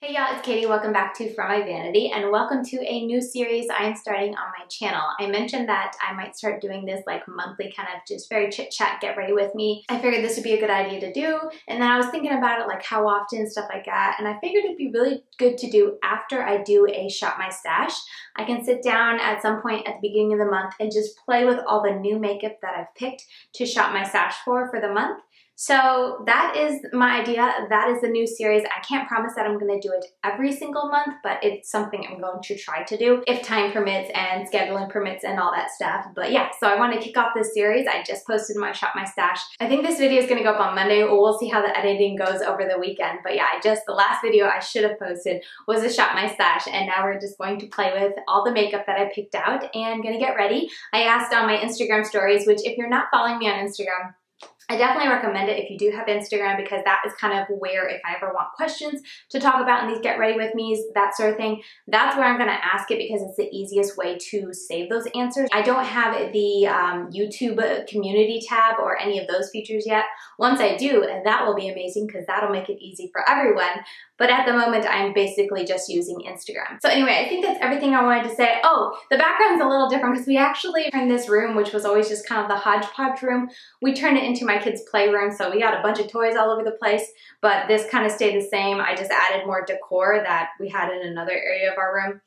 Hey y'all, it's Katie. Welcome back to From My Vanity and welcome to a new series I am starting on my channel. I mentioned that I might start doing this like monthly kind of just very chit chat, get ready with me. I figured this would be a good idea to do, and then I was thinking about it like how often, stuff like that, and I figured it'd be really good to do after I do a Shop My Stash. I can sit down at some point at the beginning of the month and just play with all the new makeup that I've picked to shop my stash for the month. So that is my idea. That is the new series. I can't promise that I'm going to do it every single month, but it's something I'm going to try to do if time permits and scheduling permits and all that stuff. But yeah, so I want to kick off this series. I just posted my Shop My Stash. I think this video is going to go up on Monday. We'll see how the editing goes over the weekend. But yeah, the last video I should have posted was a Shop My Stash, and now we're just going to play with all the makeup that I picked out and gonna get ready. I asked on my Instagram stories, which if you're not following me on Instagram, I definitely recommend it if you do have Instagram, because that is kind of where, if I ever want questions to talk about in these get ready with me's, that sort of thing, that's where I'm going to ask it, because it's the easiest way to save those answers. I don't have the YouTube community tab or any of those features yet. Once I do, that will be amazing, because that'll make it easy for everyone. But at the moment, I'm basically just using Instagram. So anyway, I think that's everything I wanted to say. Oh, the background's a little different because we actually turned this room, which was always just kind of the hodgepodge room, we turned it into my kids' playroom. So we got a bunch of toys all over the place, but this kind of stayed the same. I just added more decor that we had in another area of our room.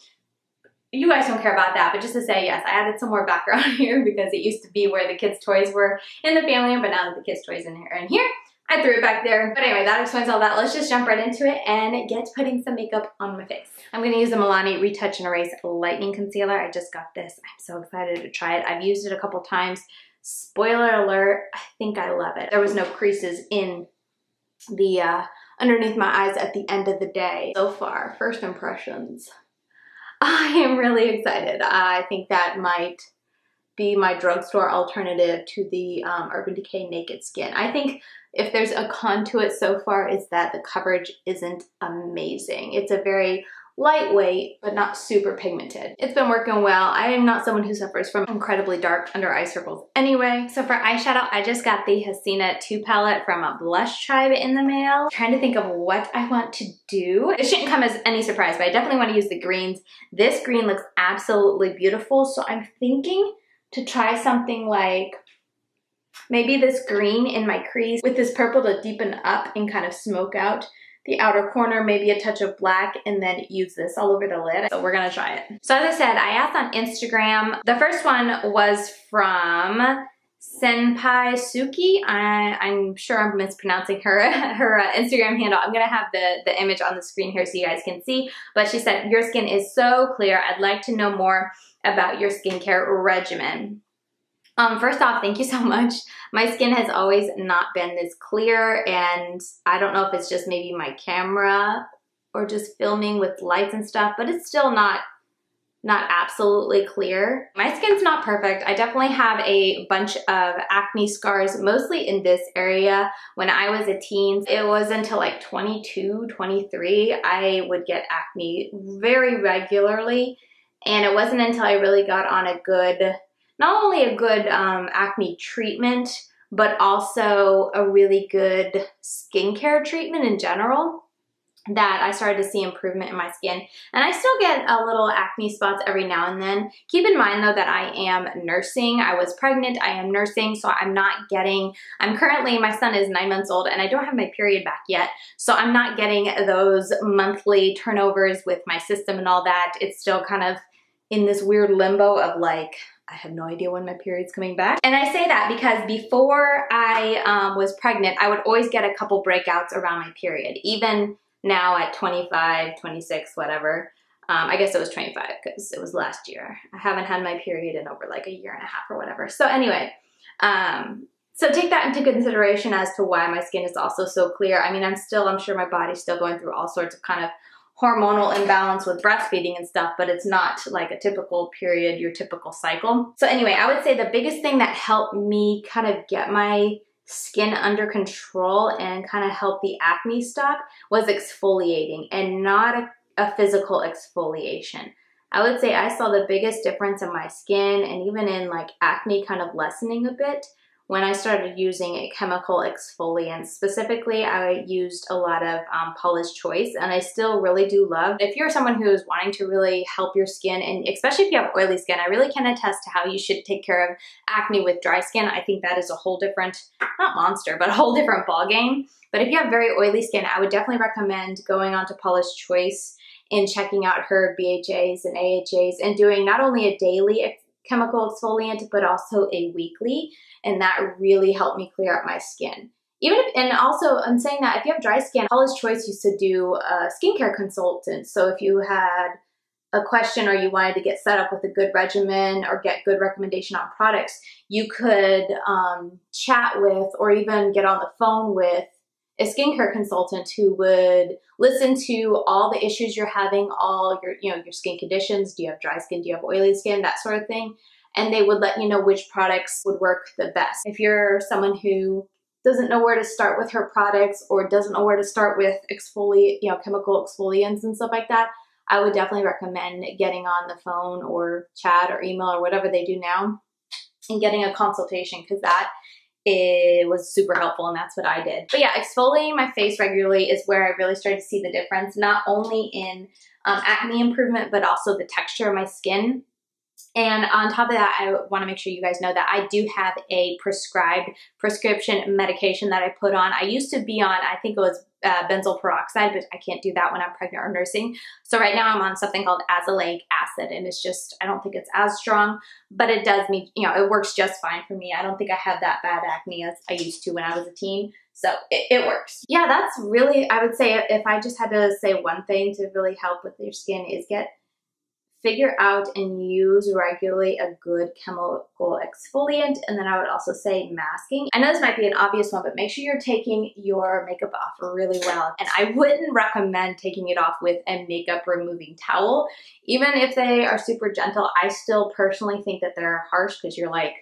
You guys don't care about that, but just to say, yes, I added some more background here because it used to be where the kids' toys were in the family room, but now that the kids' toys are in here, I threw it back there. But anyway, that explains all that. Let's just jump right into it and get putting some makeup on my face. I'm gonna use the Milani Retouch and Erase Lightening Concealer. I just got this. I'm so excited to try it. I've used it a couple times. Spoiler alert, I think I love it. There was no creases in the underneath my eyes at the end of the day. So far, first impressions. I am really excited. I think that might be my drugstore alternative to the Urban Decay Naked Skin. I think if there's a con to it so far, is that the coverage isn't amazing. It's a very lightweight, but not super pigmented. It's been working well. I am not someone who suffers from incredibly dark under eye circles anyway. So for eyeshadow, I just got the Hasina 2 palette from a Blush Tribe in the mail. I'm trying to think of what I want to do. It shouldn't come as any surprise, but I definitely want to use the greens. This green looks absolutely beautiful, so I'm thinking to try something like maybe this green in my crease with this purple to deepen up and kind of smoke out the outer corner, maybe a touch of black, and then use this all over the lid. So we're gonna try it. So as I said, I asked on Instagram. The first one was from Senpai Suki. I'm sure I'm mispronouncing her Instagram handle. I'm gonna have the image on the screen here so you guys can see. But she said, your skin is so clear. I'd like to know more about your skincare regimen. First off, thank you so much. My skin has always not been this clear, and I don't know if it's just maybe my camera or just filming with lights and stuff, but it's still not absolutely clear. My skin's not perfect. I definitely have a bunch of acne scars, mostly in this area. When I was a teen, it was until like 22, 23, I would get acne very regularly, and it wasn't until I really got on a good, not only a good acne treatment, but also a really good skincare treatment in general, that I started to see improvement in my skin. And I still get a little acne spots every now and then. Keep in mind though that I am nursing. I was pregnant, I am nursing, so I'm currently, my son is 9 months old and I don't have my period back yet. So I'm not getting those monthly turnovers with my system and all that. It's still kind of in this weird limbo of like, I have no idea when my period's coming back. And I say that because before I was pregnant, I would always get a couple breakouts around my period. Even now at 25, 26, whatever. I guess it was 25 because it was last year. I haven't had my period in over like a year and a half or whatever. So anyway, so take that into consideration as to why my skin is also so clear. I mean, I'm sure my body's still going through all sorts of kind of hormonal imbalance with breastfeeding and stuff, but it's not like a typical period, your typical cycle. So anyway, I would say the biggest thing that helped me kind of get my skin under control and kind of help the acne stop was exfoliating, and not a physical exfoliation. I would say I saw the biggest difference in my skin and even in like acne kind of lessening a bit when I started using a chemical exfoliant. Specifically, I used a lot of Paula's Choice, and I still really do love. If you're someone who is wanting to really help your skin, and especially if you have oily skin, I really can attest to how you should take care of acne with dry skin. I think that is a whole different, not monster, but a whole different ball game. But if you have very oily skin, I would definitely recommend going on to Paula's Choice and checking out her BHAs and AHAs and doing not only a daily chemical exfoliant, but also a weekly. And that really helped me clear up my skin. And also, I'm saying that if you have dry skin, Paula's Choice used to do a skincare consultant. So if you had a question or you wanted to get set up with a good regimen or get good recommendation on products, you could chat with or even get on the phone with a skincare consultant who would listen to all the issues you're having, all your, your skin conditions. Do you have dry skin? Do you have oily skin? That sort of thing. And they would let you know which products would work the best. If you're someone who doesn't know where to start with her products or doesn't know where to start with chemical exfoliants and stuff like that, I would definitely recommend getting on the phone or chat or email or whatever they do now and getting a consultation, because it was super helpful, and that's what I did. But yeah, exfoliating my face regularly is where I really started to see the difference, not only in acne improvement, but also the texture of my skin. And on top of that, I want to make sure you guys know that I do have a prescription medication that I put on. I used to be on, I think it was benzoyl peroxide, but I can't do that when I'm pregnant or nursing. So right now I'm on something called Azelaic Acid, and it's just, I don't think it's as strong, but it does me, it works just fine for me. I don't think I have that bad acne as I used to when I was a teen. So it works. Yeah, that's really, I would say, if I just had to say one thing to really help with your skin, is figure out and use regularly a good chemical exfoliant. And then I would also say masking. I know this might be an obvious one, but make sure you're taking your makeup off really well. And I wouldn't recommend taking it off with a makeup removing towel. Even if they are super gentle, I still personally think that they're harsh, because you're like,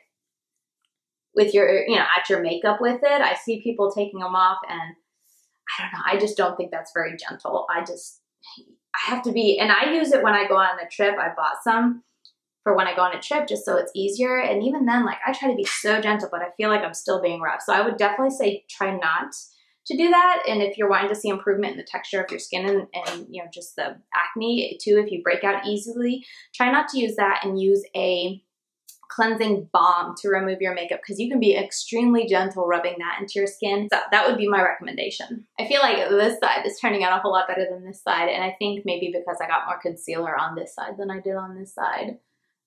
with your, at your makeup with it. I see people taking them off, and I don't know, I just don't think that's very gentle. I have to be, and I use it when I go on a trip. I bought some for when I go on a trip just so it's easier. And even then, like, I try to be so gentle, but I feel like I'm still being rough. So I would definitely say try not to do that. And if you're wanting to see improvement in the texture of your skin and just the acne too, if you break out easily, try not to use that and use a cleansing balm to remove your makeup, because you can be extremely gentle rubbing that into your skin. So that would be my recommendation. I feel like this side is turning out a whole lot better than this side, and I think maybe because I got more concealer on this side than I did on this side.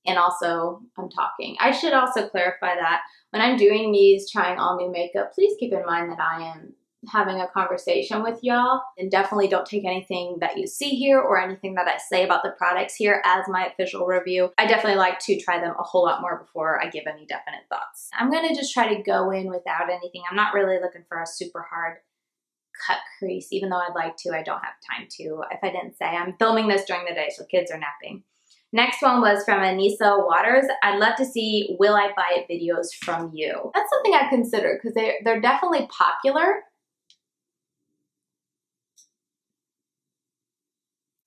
And also, I'm talking. I should also clarify that when I'm doing these trying all new makeup, please keep in mind that I am having a conversation with y'all, and definitely don't take anything that you see here or anything that I say about the products here as my official review. I definitely like to try them a whole lot more before I give any definite thoughts. I'm gonna just try to go in without anything. I'm not really looking for a super hard cut crease, even though I'd like to. I don't have time to. If I didn't say, I'm filming this during the day, so kids are napping. Next one was from Anissa Waters. I'd love to see Will I Buy It videos from you. That's something I've considered, because they're definitely popular.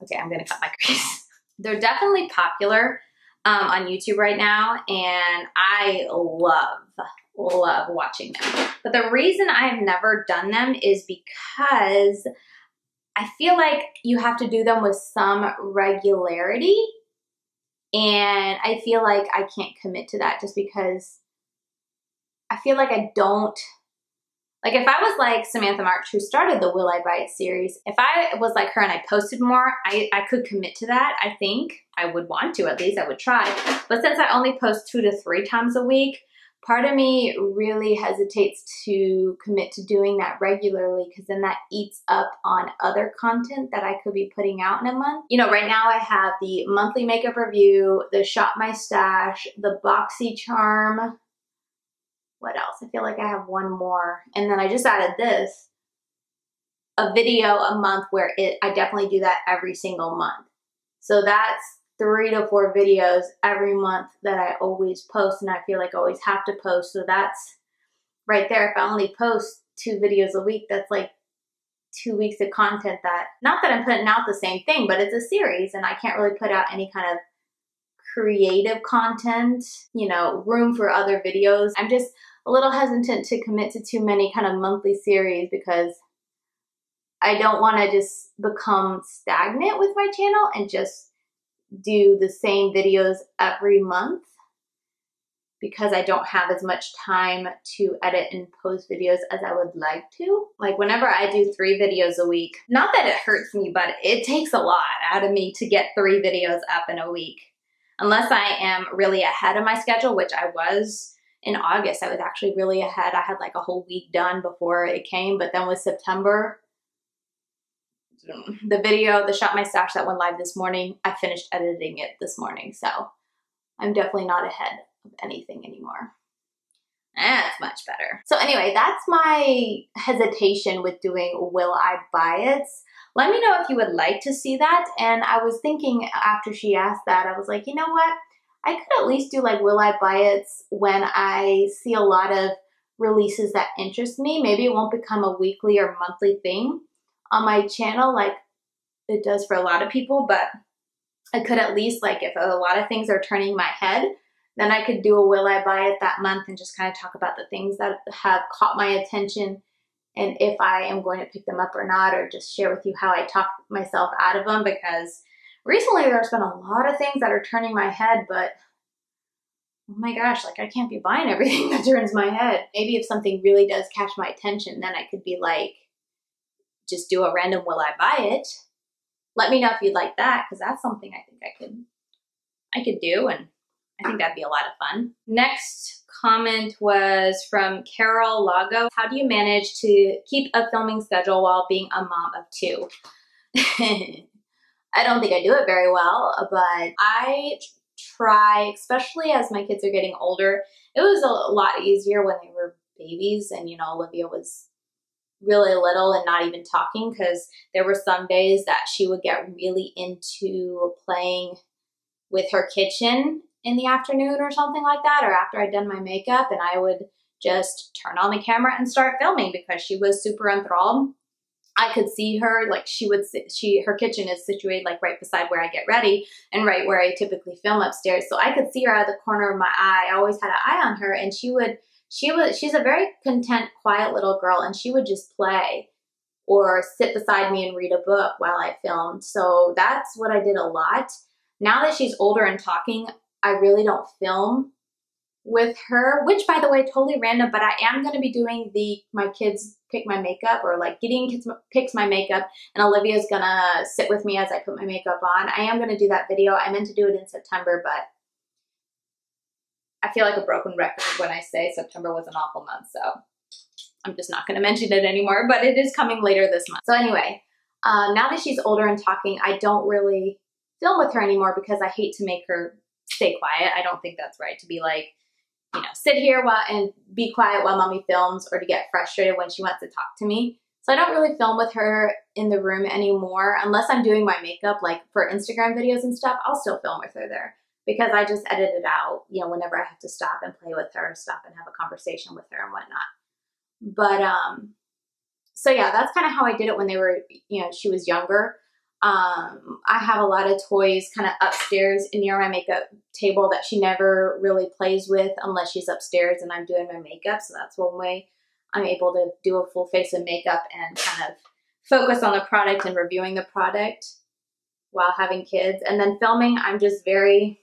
Okay, I'm gonna cut my crease. They're definitely popular on YouTube right now, and I love watching them. But the reason I have never done them is because I feel like you have to do them with some regularity, and I feel like I can't commit to that just because I feel like I don't. Like, if I was like Samantha March, who started the Will I Buy It series, if I was like her and I posted more, I could commit to that. I think I would want to, at least I would try. But since I only post 2 to 3 times a week, part of me really hesitates to commit to doing that regularly, because then that eats up on other content that I could be putting out in a month. Right now I have the monthly makeup review, the Shop My Stash, the Boxy Charm. What else? I feel like I have one more. And then I just added this, a video a month, where I definitely do that every single month. So that's 3 to 4 videos every month that I always post, and I feel like I always have to post. So that's right there. If I only post 2 videos a week, that's like 2 weeks of content that, not that I'm putting out the same thing, but it's a series, and I can't really put out any kind of creative content, room for other videos. I'm just a little hesitant to commit to too many kind of monthly series because I don't want to just become stagnant with my channel and just do the same videos every month, because I don't have as much time to edit and post videos as I would like to. Like whenever I do 3 videos a week, not that it hurts me, but it takes a lot out of me to get 3 videos up in a week. Unless I am really ahead of my schedule, which I was in August. I was actually really ahead. I had like a whole week done before it came, but then with September, the video, the Shop My Stash that went live this morning, I finished editing it this morning. So I'm definitely not ahead of anything anymore. That's much better. So anyway, that's my hesitation with doing Will I Buy It. Let me know if you would like to see that. And I was thinking after she asked that, I was like, you know what? I could at least do like Will I Buy It when I see a lot of releases that interest me. Maybe it won't become a weekly or monthly thing on my channel like it does for a lot of people, but I could at least, like, if a lot of things are turning my head, then I could do a Will I Buy It that month and just kind of talk about the things that have caught my attention and if I am going to pick them up or not, or just share with you how I talk myself out of them, because recently there's been a lot of things that are turning my head, but oh my gosh, like I can't be buying everything that turns my head. Maybe if something really does catch my attention, then I could be like, just do a random Will I Buy It. Let me know if you'd like that, because that's something I think I could do, and I think that'd be a lot of fun. Next comment was from Carol Lago. How do you manage to keep a filming schedule while being a mom of 2? I don't think I do it very well, but I try, especially as my kids are getting older. It was a lot easier when they were babies, and you know, Olivia was really little and not even talking, because there were some days that she would get really into playing with her kitchen in the afternoon or something like that, or after I'd done my makeup, and I would just turn on the camera and start filming because she was super enthralled. I could see her, like her kitchen is situated like right beside where I get ready and right where I typically film upstairs. So I could see her out of the corner of my eye. I always had an eye on her, and she's a very content, quiet little girl, and she would just play or sit beside me and read a book while I filmed. So that's what I did a lot. Now that she's older and talking, I really don't film with her, which by the way, totally random, but I am going to be doing my kids pick my makeup, or like Gideon kids picks my makeup, and Olivia's going to sit with me as I put my makeup on. I am going to do that video. I meant to do it in September, but I feel like a broken record when I say September was an awful month, so I'm just not going to mention it anymore, but it is coming later this month. So anyway, now that she's older and talking, I don't really film with her anymore because I hate to make her stay quiet. I don't think that's right to be like, you know, sit here and be quiet while mommy films, or to get frustrated when she wants to talk to me. So I don't really film with her in the room anymore, unless I'm doing my makeup, like for Instagram videos and stuff. I'll still film with her there, because I just edit it out, you know, whenever I have to stop and play with her, stop and have a conversation with her and whatnot. But, so yeah, that's kind of how I did it when they were, you know, she was younger. I have a lot of toys kind of upstairs near my makeup table that she never really plays with unless she's upstairs and I'm doing my makeup. So that's one way I'm able to do a full face of makeup and kind of focus on the product and reviewing the product while having kids. And then filming, I'm just very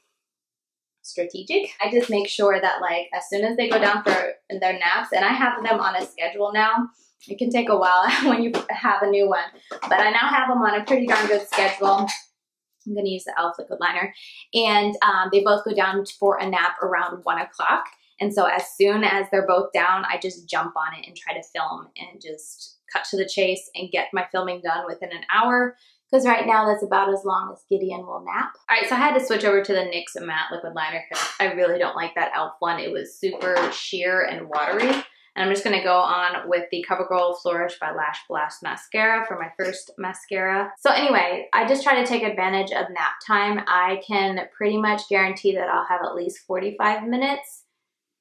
strategic. I just make sure that like as soon as they go down for their naps, and I have them on a schedule now. It can take a while when you have a new one, but I now have them on a pretty darn good schedule. I'm going to use the e.l.f. liquid liner, and they both go down for a nap around 1 o'clock. And so as soon as they're both down, I just jump on it and try to film and just cut to the chase and get my filming done within an hour. Because right now that's about as long as Gideon will nap. All right, so I had to switch over to the NYX matte liquid liner because I really don't like that e.l.f. one. It was super sheer and watery. And I'm just going to go on with the CoverGirl Flourish by Lash Blast Mascara for my first mascara. So anyway, I just try to take advantage of nap time. I can pretty much guarantee that I'll have at least 45 minutes.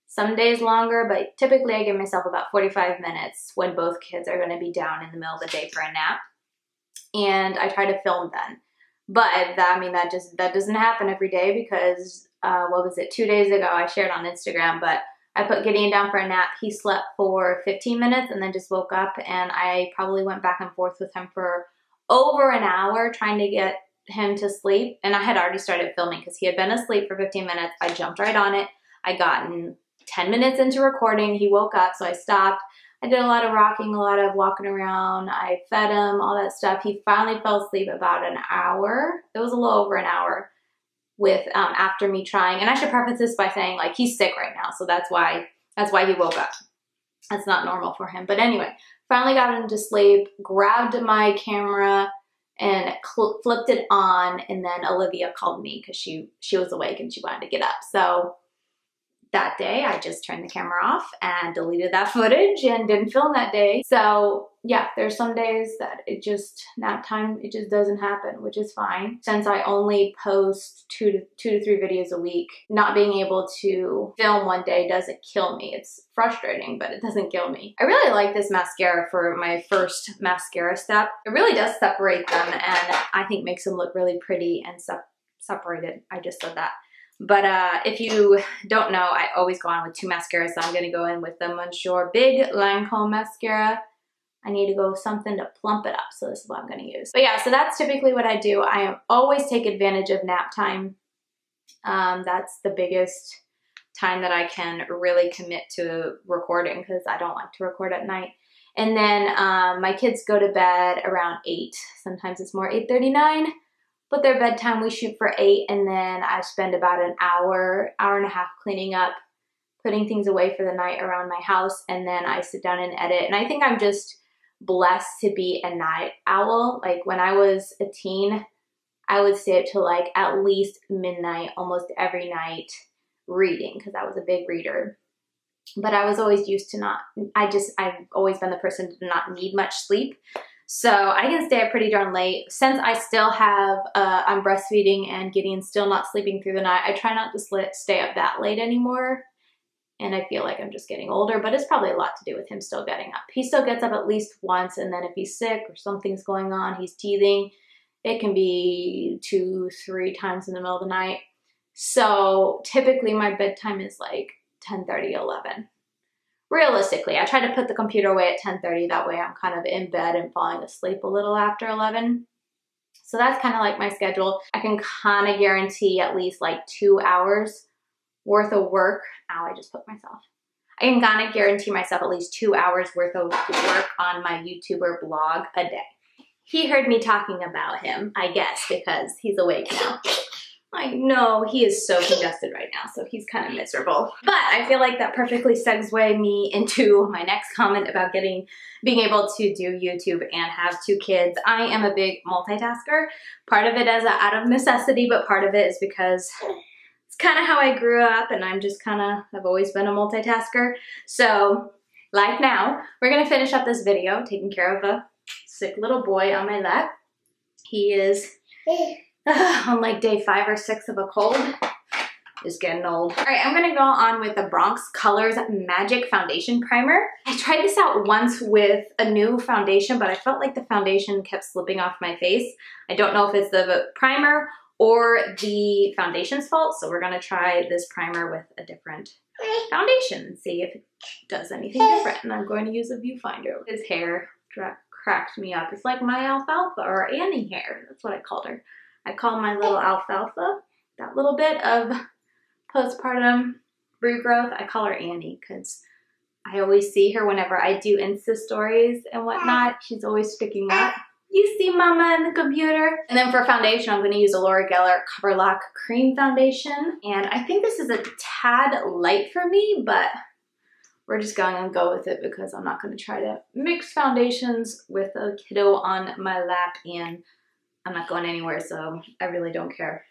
Some days longer, but typically I give myself about 45 minutes when both kids are going to be down in the middle of the day for a nap. And I try to film then. But that doesn't happen every day because, what was it, 2 days ago I shared on Instagram, but I put Gideon down for a nap. He slept for 15 minutes and then just woke up, and I probably went back and forth with him for over an hour trying to get him to sleep. And I had already started filming because he had been asleep for 15 minutes. I jumped right on it. I gotten 10 minutes into recording. He woke up, so I stopped. I did a lot of rocking, a lot of walking around. I fed him, all that stuff. He finally fell asleep about an hour. It was a little over an hour with after me trying. And I should preface this by saying, like, he's sick right now, so that's why he woke up. That's not normal for him. But anyway, finally got him to sleep, grabbed my camera and flipped it on, and then Olivia called me because she was awake and she wanted to get up. So that day, I just turned the camera off and deleted that footage and didn't film that day. So yeah, there's some days that nap time, it just doesn't happen, which is fine. Since I only post two to three videos a week, not being able to film one day doesn't kill me. It's frustrating, but it doesn't kill me. I really like this mascara for my first mascara step. It really does separate them, and I think makes them look really pretty and separated. I just said that. But if you don't know, I always go on with two mascaras, so I'm going to go in with the Monsieur Big Lancome mascara. I need to go with something to plump it up, so this is what I'm going to use. But yeah, so that's typically what I do. I always take advantage of nap time. That's the biggest time that I can really commit to recording because I don't like to record at night. And then my kids go to bed around 8. Sometimes it's more 8:39. But their bedtime, we shoot for 8, and then I spend about an hour and a half cleaning up, putting things away for the night around my house, and then I sit down and edit. And I think I'm just blessed to be a night owl. Like when I was a teen, I would stay up till like at least midnight almost every night reading because I was a big reader. But I was always used to I've always been the person to not need much sleep. So I can stay up pretty darn late. Since I still have, I'm breastfeeding and Gideon's still not sleeping through the night, I try not to stay up that late anymore. And I feel like I'm just getting older, but it's probably a lot to do with him still getting up. He still gets up at least once, and then if he's sick or something's going on, he's teething, it can be 2-3 times in the middle of the night. So typically my bedtime is like 10:30, 11. Realistically, I try to put the computer away at 10:30. That way I'm kind of in bed and falling asleep a little after 11. So that's kind of like my schedule. I can kind of guarantee at least like 2 hours worth of work. Ow, I just put myself. I can kind of guarantee myself at least 2 hours worth of work on my YouTuber blog a day. He heard me talking about him, I guess, because he's awake now. I know he is so congested right now, so he's kind of miserable. But I feel like that perfectly segues me into my next comment about being able to do YouTube and have 2 kids. I am a big multitasker. Part of it is out of necessity, but part of it is because it's kind of how I grew up, and I've always been a multitasker. So, like now, we're gonna finish up this video taking care of a sick little boy on my lap. He is on like day 5 or 6 of a cold. Is getting old. All right, I'm gonna go on with the Bronx Colors Magic Foundation Primer. I tried this out once with a new foundation, but I felt like the foundation kept slipping off my face. I don't know if it's the primer or the foundation's fault, so we're gonna try this primer with a different foundation and see if it does anything different. And I'm going to use a viewfinder. His hair cracked me up. It's like my alfalfa, or Annie hair. That's what I called her. I call my little alfalfa, that little bit of postpartum regrowth, I call her Annie because I always see her whenever I do Insta stories and whatnot. She's always sticking up. You see Mama in the computer. And then for foundation, I'm going to use a LauraGeller Cover Lock Cream Foundation. And I think this is a tad light for me, but we're just going to go with it because I'm not going to try to mix foundations with a kiddo on my lap, and I'm not going anywhere, so I really don't care.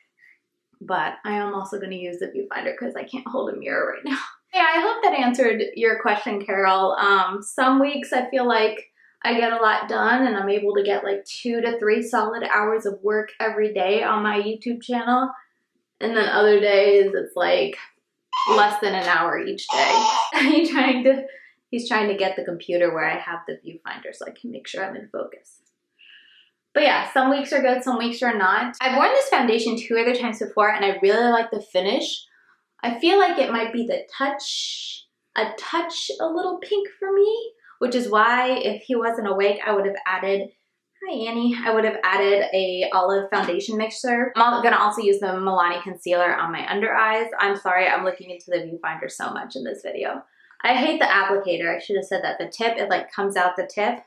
But I am also going to use the viewfinder because I can't hold a mirror right now. Yeah, I hope that answered your question, Carol. Some weeks I feel like I get a lot done and I'm able to get like 2 to 3 solid hours of work every day on my YouTube channel. And then other days it's like less than an hour each day. He's trying to get the computer where I have the viewfinder so I can make sure I'm in focus. But yeah, some weeks are good, some weeks are not. I've worn this foundation 2 other times before and I really like the finish. I feel like it might be the touch a touch, a little pink for me, which is why if he wasn't awake, I would have added, hi Annie, I would have added a olive foundation mixer. I'm gonna also use the Milani concealer on my under eyes. I'm sorry, I'm looking into the viewfinder so much in this video. I hate the applicator. I should have said that. The tip, it like comes out the tip.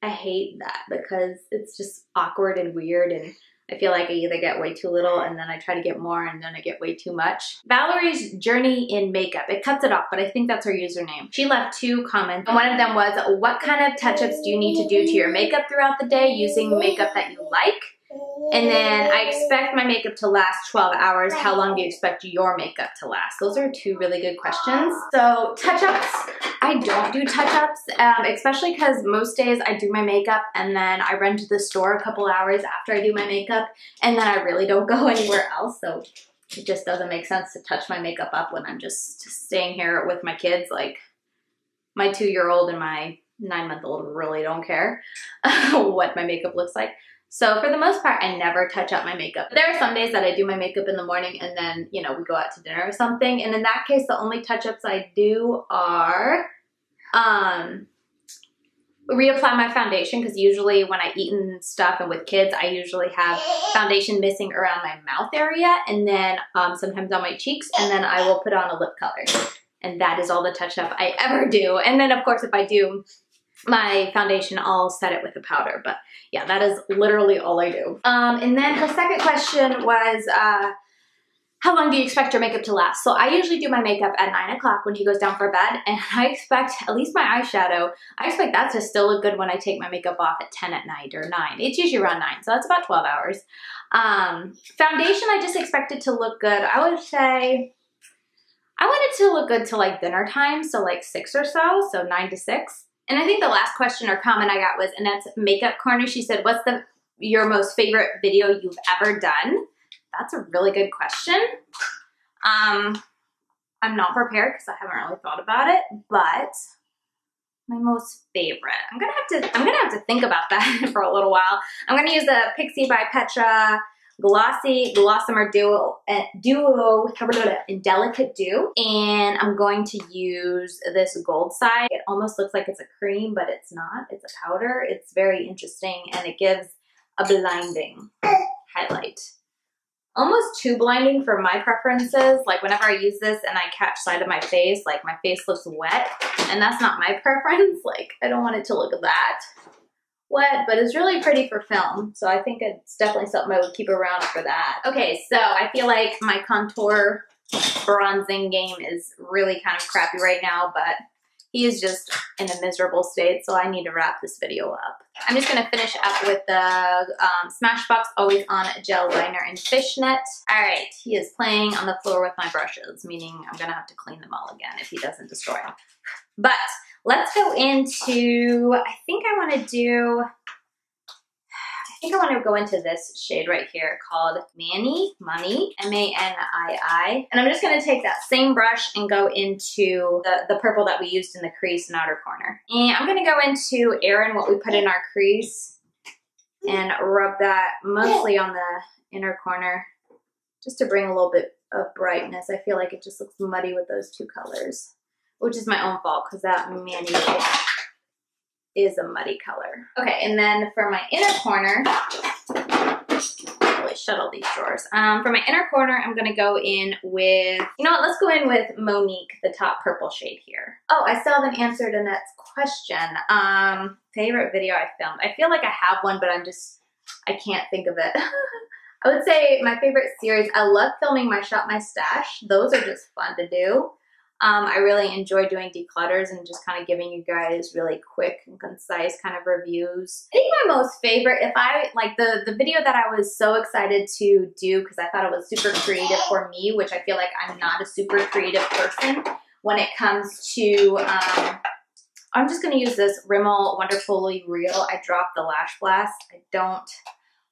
I hate that because it's just awkward and weird, and I feel like I either get way too little and then I try to get more and then I get way too much. Valerie's Journey in Makeup. It cuts it off, but I think that's her username. She left 2 comments. And one of them was, what kind of touch-ups do you need to do to your makeup throughout the day using makeup that you like? And then, I expect my makeup to last 12 hours. How long do you expect your makeup to last? Those are 2 really good questions. So, touch-ups. I don't do touch-ups, especially because most days I do my makeup and then I run to the store a couple hours after I do my makeup, and then I really don't go anywhere else. So, it just doesn't make sense to touch my makeup up when I'm just staying here with my kids. Like, my 2-year-old and my 9-month-old really don't care what my makeup looks like. So for the most part, I never touch up my makeup. There are some days that I do my makeup in the morning and then, you know, we go out to dinner or something. And in that case, the only touch-ups I do are reapply my foundation, because usually when I eat and stuff and with kids, I usually have foundation missing around my mouth area and then sometimes on my cheeks, and then I will put on a lip color. And that is all the touch-up I ever do. And then, of course, if I do my foundation, I'll set it with a powder. But yeah, that is literally all I do. And then her second question was, how long do you expect your makeup to last? So I usually do my makeup at 9 o'clock when he goes down for bed, and I expect, at least my eyeshadow, I expect that to still look good when I take my makeup off at 10 at night or 9. It's usually around 9, so that's about 12 hours. Foundation, I just expect it to look good. I would say, I want it to look good till like dinner time, so like 6 or so 9 to 6. And I think the last question or comment I got was Annette's Makeup Corner. She said, what's your most favorite video you've ever done? That's a really good question. I'm not prepared because I haven't really thought about it, but my most favorite. I'm gonna have to think about that for a little while. I'm gonna use the Pixi by Petra Glossy Glossomer Duo in Delicate Dew, and I'm going to use this gold side. It almost looks like it's a cream, but it's not. It's a powder. It's very interesting, and it gives a blinding highlight. Almost too blinding for my preferences. Like whenever I use this and I catch sight of my face, like my face looks wet, and that's not my preference. Like I don't want it to look that wet, but it's really pretty for film. So I think it's definitely something I would keep around for that. Okay, so I feel like my contour bronzing game is really kind of crappy right now, but he is just in a miserable state, so I need to wrap this video up. I'm just gonna finish up with the Smashbox Always On Gel Liner in Fishnet. All right, he is playing on the floor with my brushes, meaning I'm gonna have to clean them all again if he doesn't destroy them. But let's go into, I think I wanna go into this shade right here called Money, M-A-N-I-I. And I'm just gonna take that same brush and go into the purple that we used in the crease and outer corner. And I'm gonna go into Erin, what we put in our crease, and rub that mostly on the inner corner, just to bring a little bit of brightness. I feel like it just looks muddy with those 2 colors, which is my own fault because that Manny is a muddy color. Okay, and then for my inner corner, really shut all these drawers. For my inner corner, I'm gonna go in with, you know what, let's go in with Monique, the top purple shade here. Oh, I still haven't answered Annette's question. Favorite video I filmed. I feel like I have one, but I can't think of it. I would say my favorite series, I love filming my Shop My Stash. Those are just fun to do. I really enjoy doing declutters and just kind of giving you guys really quick and concise kind of reviews. I think my most favorite, if I, like the video that I was so excited to do because I thought it was super creative for me, which I feel like I'm not a super creative person when it comes to, I'm just going to use this Rimmel Wonderfully Real. I dropped the Lash Blast. I don't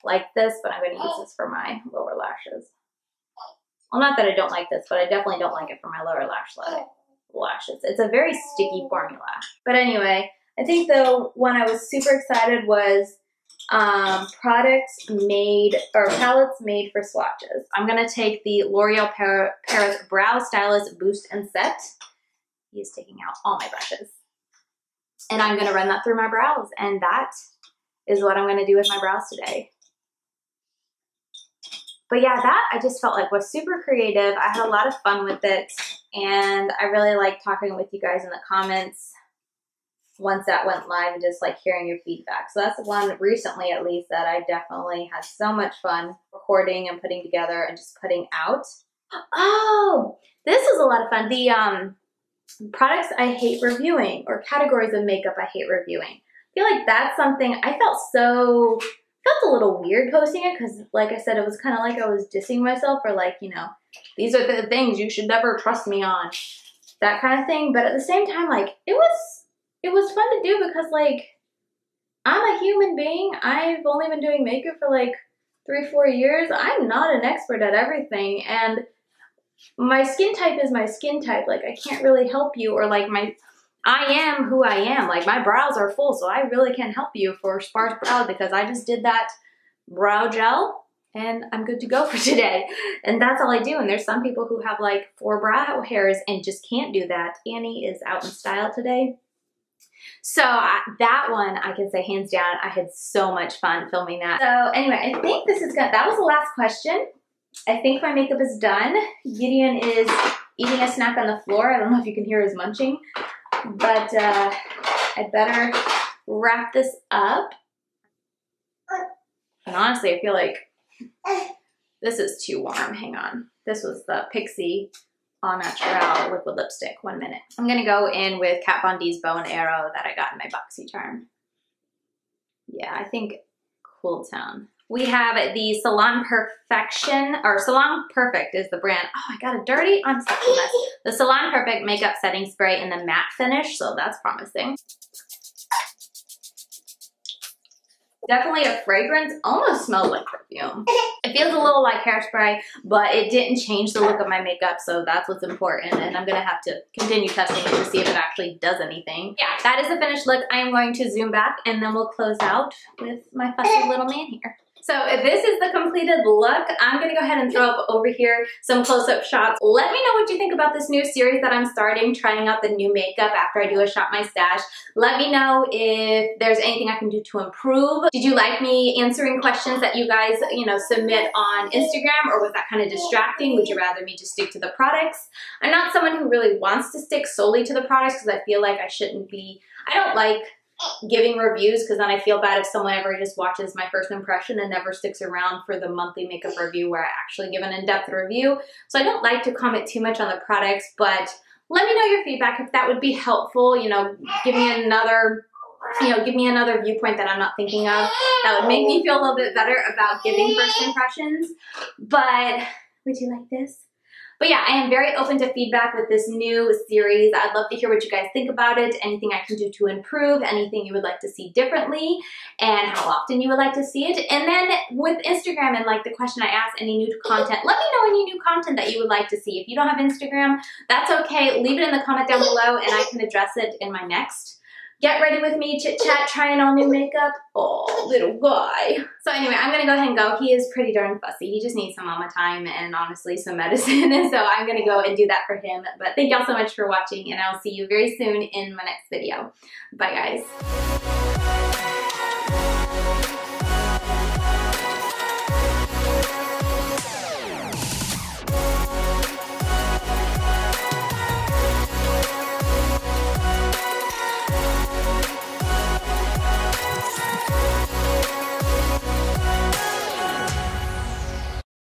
like this, but I'm going to use this for my lower lashes. Well, not that I don't like this, but I definitely don't like it for my lower lashes. It's a very sticky formula. But anyway, I think the one I was super excited was palettes made for swatches. I'm going to take the L'Oreal Paris Brow Stylist Boost and Set. he is taking out all my brushes. And I'm gonna run that through my brows, and that is what I'm gonna do with my brows today. But yeah, that I just felt like was super creative. I had a lot of fun with it, and I really liked talking with you guys in the comments once that went live and just like hearing your feedback. So that's one recently, at least, that I definitely had so much fun recording and putting together and just putting out. Oh, this was a lot of fun. The products I hate reviewing, or categories of makeup I hate reviewing. I feel like that's something I felt a little weird posting it, because like I said, it was kind of like I was dissing myself, or like, you know, these are the things you should never trust me on, that kind of thing. But at the same time, like, it was fun to do, because like, I'm a human being. I've only been doing makeup for like 3-4 years. I'm not an expert at everything, and my skin type is my skin type. Like, I can't really help you, or like I am who I am. Like, my brows are full, so I really can't help you for sparse brows, because I just did that brow gel and I'm good to go for today. And that's all I do. And there's some people who have like 4 brow hairs and just can't do that. Annie is out in style today. So that one, I can say hands down, I had so much fun filming that. So anyway, I think this is good. That was the last question. I think my makeup is done. Gideon is eating a snack on the floor. I don't know if you can hear his munching, but I better wrap this up. And honestly, I feel like this is too warm. Hang on. This was the Pixi Au Naturel liquid lipstick. 1 minute. I'm going to go in with Kat Von D's Bow and Arrow that I got in my BoxyCharm. Yeah, I think cool tone. We have the Salon Perfection, or Salon Perfect is the brand. Oh, I got it dirty. I'm such a mess. The Salon Perfect Makeup Setting Spray in the matte finish, so that's promising. Definitely a fragrance, almost smells like perfume. It feels a little like hairspray, but it didn't change the look of my makeup, so that's what's important. And I'm gonna have to continue testing it to see if it actually does anything. Yeah, that is the finished look. I am going to zoom back, and then we'll close out with my fussy little man here. So if this is the completed look, I'm gonna go ahead and throw up over here some close-up shots. Let me know what you think about this new series that I'm starting, trying out the new makeup after I do a Shop My Stash. Let me know if there's anything I can do to improve. Did you like me answering questions that you guys, you know, submit on Instagram, or was that kind of distracting? Would you rather me just stick to the products? I'm not someone who really wants to stick solely to the products, because I feel like I don't like giving reviews, because then I feel bad if someone ever just watches my first impression and never sticks around for the monthly makeup review where I actually give an in-depth review. So I don't like to comment too much on the products, but let me know your feedback if that would be helpful. You know, give me another viewpoint that I'm not thinking of. That would make me feel a little bit better about giving first impressions. But would you like this? But yeah, I am very open to feedback with this new series. I'd love to hear what you guys think about it, anything I can do to improve, anything you would like to see differently, and how often you would like to see it. And then with Instagram and like the question I asked, any new content, let me know any new content that you would like to see. If you don't have Instagram, that's okay. Leave it in the comment down below and I can address it in my next Get Ready With Me chit chat, trying all new makeup. Oh, little guy. So anyway, I'm gonna go ahead and go. He is pretty darn fussy. He just needs some mama time and honestly some medicine. And so I'm gonna go and do that for him. But thank y'all so much for watching, and I'll see you very soon in my next video. Bye guys.